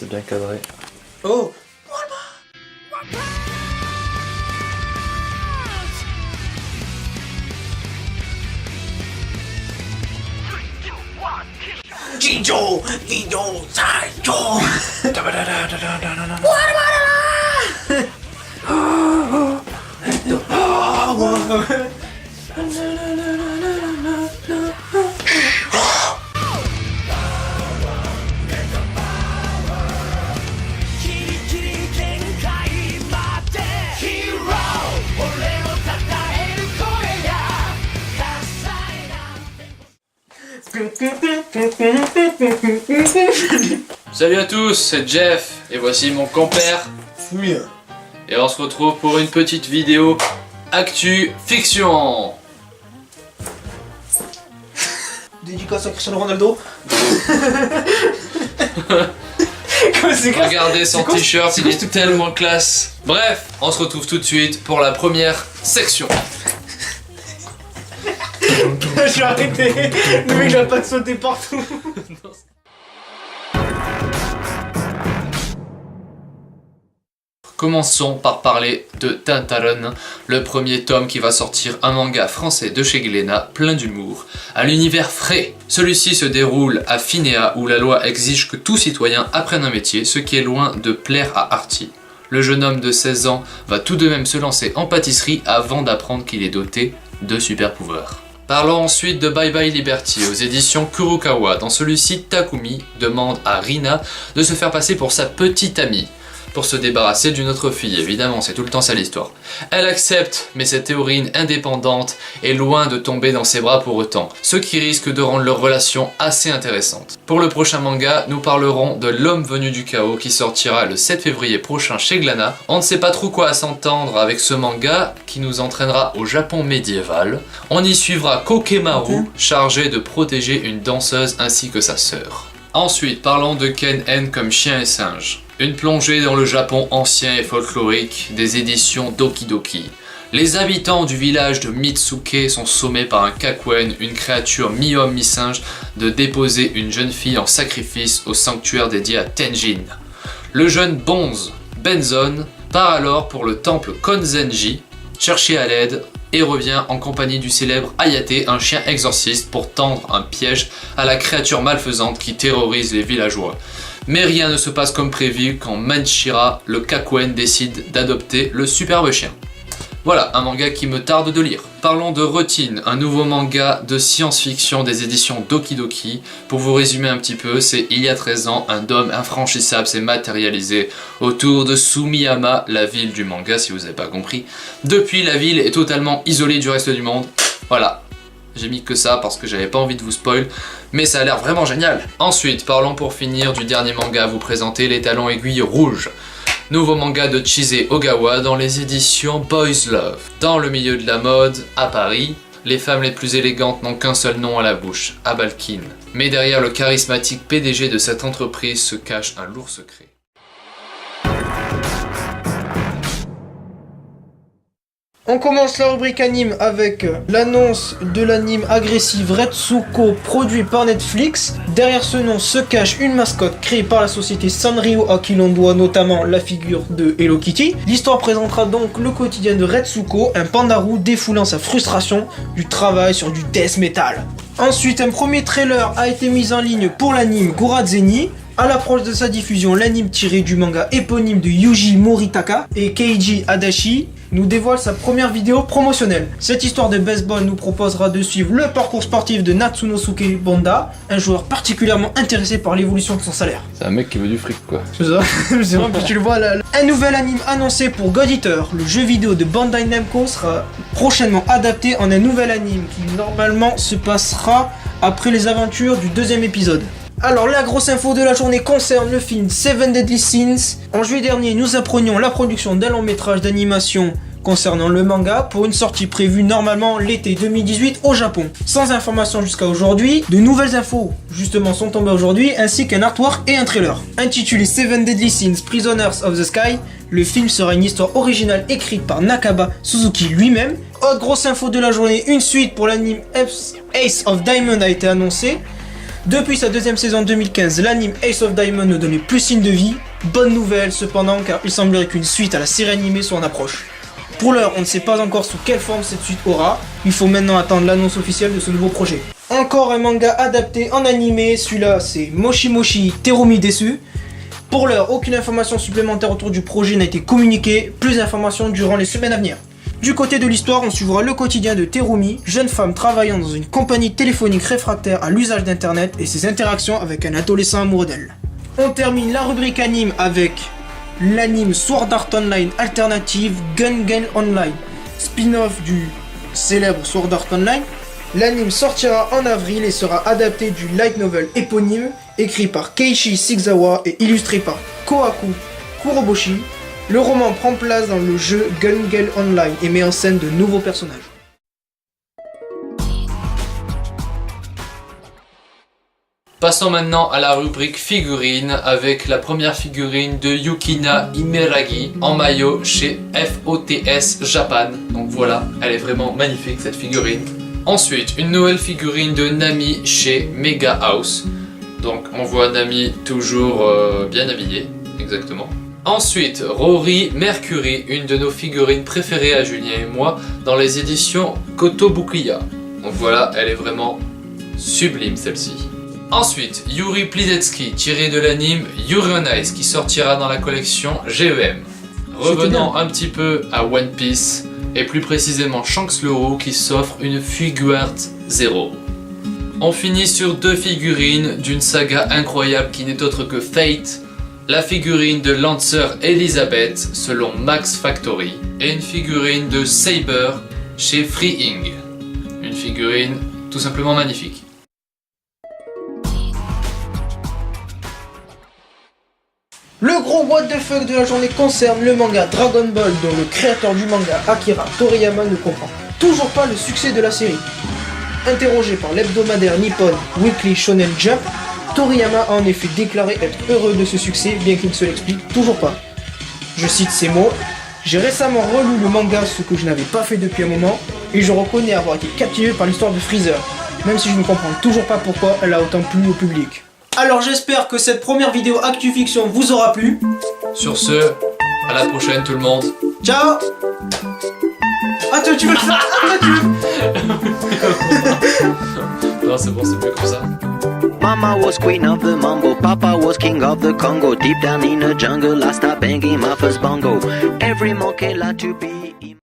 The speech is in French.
C'est bien cadré. Oh. Jinjo, Jinjo, Saijo. Salut à tous, c'est Jeff et voici mon compère Fouille. et on se retrouve pour une petite vidéo Actu Fiction. Dédicace à Cristiano Ronaldo. Regardez son t-shirt, il est tout tellement classe. Bref, on se retrouve tout de suite pour la première section. Je vais arrêter. Le mec, il pas de sauter partout. Commençons par parler de Tintaren, le premier tome qui va sortir un manga français de chez Glénat, plein d'humour, à l'univers frais. Celui-ci se déroule à Finéa où la loi exige que tout citoyen apprenne un métier, ce qui est loin de plaire à Artie. Le jeune homme de 16 ans va tout de même se lancer en pâtisserie avant d'apprendre qu'il est doté de super pouvoirs. Parlons ensuite de Bye Bye Liberty aux éditions Kurokawa. Dans celui-ci, Takumi demande à Rina de se faire passer pour sa petite amie, pour se débarrasser d'une autre fille, évidemment, c'est tout le temps ça l'histoire. Elle accepte, mais cette héroïne indépendante est loin de tomber dans ses bras pour autant, ce qui risque de rendre leur relation assez intéressante. Pour le prochain manga, nous parlerons de L'homme venu du chaos qui sortira le 7 février prochain chez Glénat. On ne sait pas trop quoi s'entendre avec ce manga qui nous entraînera au Japon médiéval. On y suivra Kokemaru, chargé de protéger une danseuse ainsi que sa sœur. Ensuite, parlons de Ken N comme chien et singe. Une plongée dans le Japon ancien et folklorique des éditions Doki Doki. Les habitants du village de Mitsuke sont sommés par un Kakuen, une créature mi-homme mi-singe, de déposer une jeune fille en sacrifice au sanctuaire dédié à Tenjin. Le jeune bonze, Benzon, part alors pour le temple Konzenji, chercher à l'aide, et revient en compagnie du célèbre Hayate, un chien exorciste, pour tendre un piège à la créature malfaisante qui terrorise les villageois. Mais rien ne se passe comme prévu quand Manchira, le Kakuen, décide d'adopter le superbe chien. Voilà, un manga qui me tarde de lire. Parlons de Routine, un nouveau manga de science-fiction des éditions Doki Doki. Pour vous résumer un petit peu, c'est il y a 13 ans, un dôme infranchissable s'est matérialisé autour de Sumiyama, la ville du manga si vous n'avez pas compris. Depuis, la ville est totalement isolée du reste du monde. Voilà. J'ai mis que ça parce que j'avais pas envie de vous spoil, mais ça a l'air vraiment génial. Ensuite, parlons pour finir du dernier manga à vous présenter, Les Talons Aiguilles Rouges. Nouveau manga de Chise Ogawa dans les éditions Boys Love. Dans le milieu de la mode, à Paris, les femmes les plus élégantes n'ont qu'un seul nom à la bouche, Abalkin. Mais derrière le charismatique PDG de cette entreprise se cache un lourd secret. On commence la rubrique anime avec l'annonce de l'anime agressif Retsuko produit par Netflix. Derrière ce nom se cache une mascotte créée par la société Sanrio à qui l'on doit notamment la figure de Hello Kitty. L'histoire présentera donc le quotidien de Retsuko, un panda roux défoulant sa frustration du travail sur du death metal. Ensuite, un premier trailer a été mis en ligne pour l'anime Gorazeni. À l'approche de sa diffusion, l'anime tiré du manga éponyme de Yuji Moritaka et Keiji Adachi nous dévoile sa première vidéo promotionnelle. Cette histoire de baseball nous proposera de suivre le parcours sportif de Natsunosuke Bonda, un joueur particulièrement intéressé par l'évolution de son salaire. C'est un mec qui veut du fric quoi. C'est ça, c'est vrai que tu le vois là. Un nouvel anime annoncé pour God Eater, le jeu vidéo de Bandai Namco sera prochainement adapté en un nouvel anime qui normalement se passera après les aventures du deuxième épisode. Alors la grosse info de la journée concerne le film Seven Deadly Sins. En juillet dernier, nous apprenions la production d'un long métrage d'animation concernant le manga pour une sortie prévue normalement l'été 2018 au Japon. Sans information jusqu'à aujourd'hui, de nouvelles infos justement sont tombées aujourd'hui ainsi qu'un artwork et un trailer. Intitulé Seven Deadly Sins Prisoners of the Sky, le film sera une histoire originale écrite par Nakaba Suzuki lui-même. Autre grosse info de la journée, une suite pour l'anime Ace of Diamond a été annoncée. Depuis sa deuxième saison en 2015, l'anime Ace of Diamond ne donnait plus signe de vie. Bonne nouvelle cependant, car il semblerait qu'une suite à la série animée soit en approche. Pour l'heure, on ne sait pas encore sous quelle forme cette suite aura. Il faut maintenant attendre l'annonce officielle de ce nouveau projet. Encore un manga adapté en animé, celui-là c'est Moshi Moshi Terumi Desu. Pour l'heure, aucune information supplémentaire autour du projet n'a été communiquée, plus d'informations durant les semaines à venir. Du côté de l'histoire, on suivra le quotidien de Terumi, jeune femme travaillant dans une compagnie téléphonique réfractaire à l'usage d'internet et ses interactions avec un adolescent amoureux d'elle. On termine la rubrique anime avec l'anime Sword Art Online Alternative Gun Gale Online, spin-off du célèbre Sword Art Online. L'anime sortira en avril et sera adapté du light novel éponyme, écrit par Keiichi Shizawa et illustré par Kohaku Kuroboshi. Le roman prend place dans le jeu Gun Gale Online et met en scène de nouveaux personnages. Passons maintenant à la rubrique figurines avec la première figurine de Yukina Imeragi en maillot chez FOTS Japan. Donc voilà, elle est vraiment magnifique cette figurine. Ensuite, une nouvelle figurine de Nami chez Mega House. Donc on voit Nami toujours bien habillée, exactement. Ensuite, Rory Mercury, une de nos figurines préférées à Julien et moi dans les éditions Kotobukiya. Donc voilà, elle est vraiment sublime celle-ci. Ensuite, Yuri Plisetski, tiré de l'anime Yuri on Ice qui sortira dans la collection GEM. Revenons un petit peu à One Piece et plus précisément Shanks le Roux qui s'offre une Figuart 0. On finit sur deux figurines d'une saga incroyable qui n'est autre que Fate, la figurine de Lancer Elizabeth selon Max Factory et une figurine de Saber chez Freeing. Une figurine tout simplement magnifique. Le gros what the fuck de la journée concerne le manga Dragon Ball dont le créateur du manga Akira Toriyama ne comprend toujours pas le succès de la série. Interrogé par l'hebdomadaire nippon Weekly Shonen Jump, Toriyama a en effet déclaré être heureux de ce succès bien qu'il ne se l'explique toujours pas. Je cite ces mots: « J'ai récemment relu le manga, ce que je n'avais pas fait depuis un moment, et je reconnais avoir été captivé par l'histoire de Freezer, même si je ne comprends toujours pas pourquoi elle a autant plu au public. » Alors j'espère que cette première vidéo Actu Fiction vous aura plu. Sur ce, à la prochaine tout le monde. Ciao. Ah toi tu veux que ça? Ah toi tu veux? Non c'est bon, c'est mieux comme ça. Mama was queen of the mambo, Papa was king of the Congo. Deep down in the jungle, I started banging my first bongo. Every monkey like to be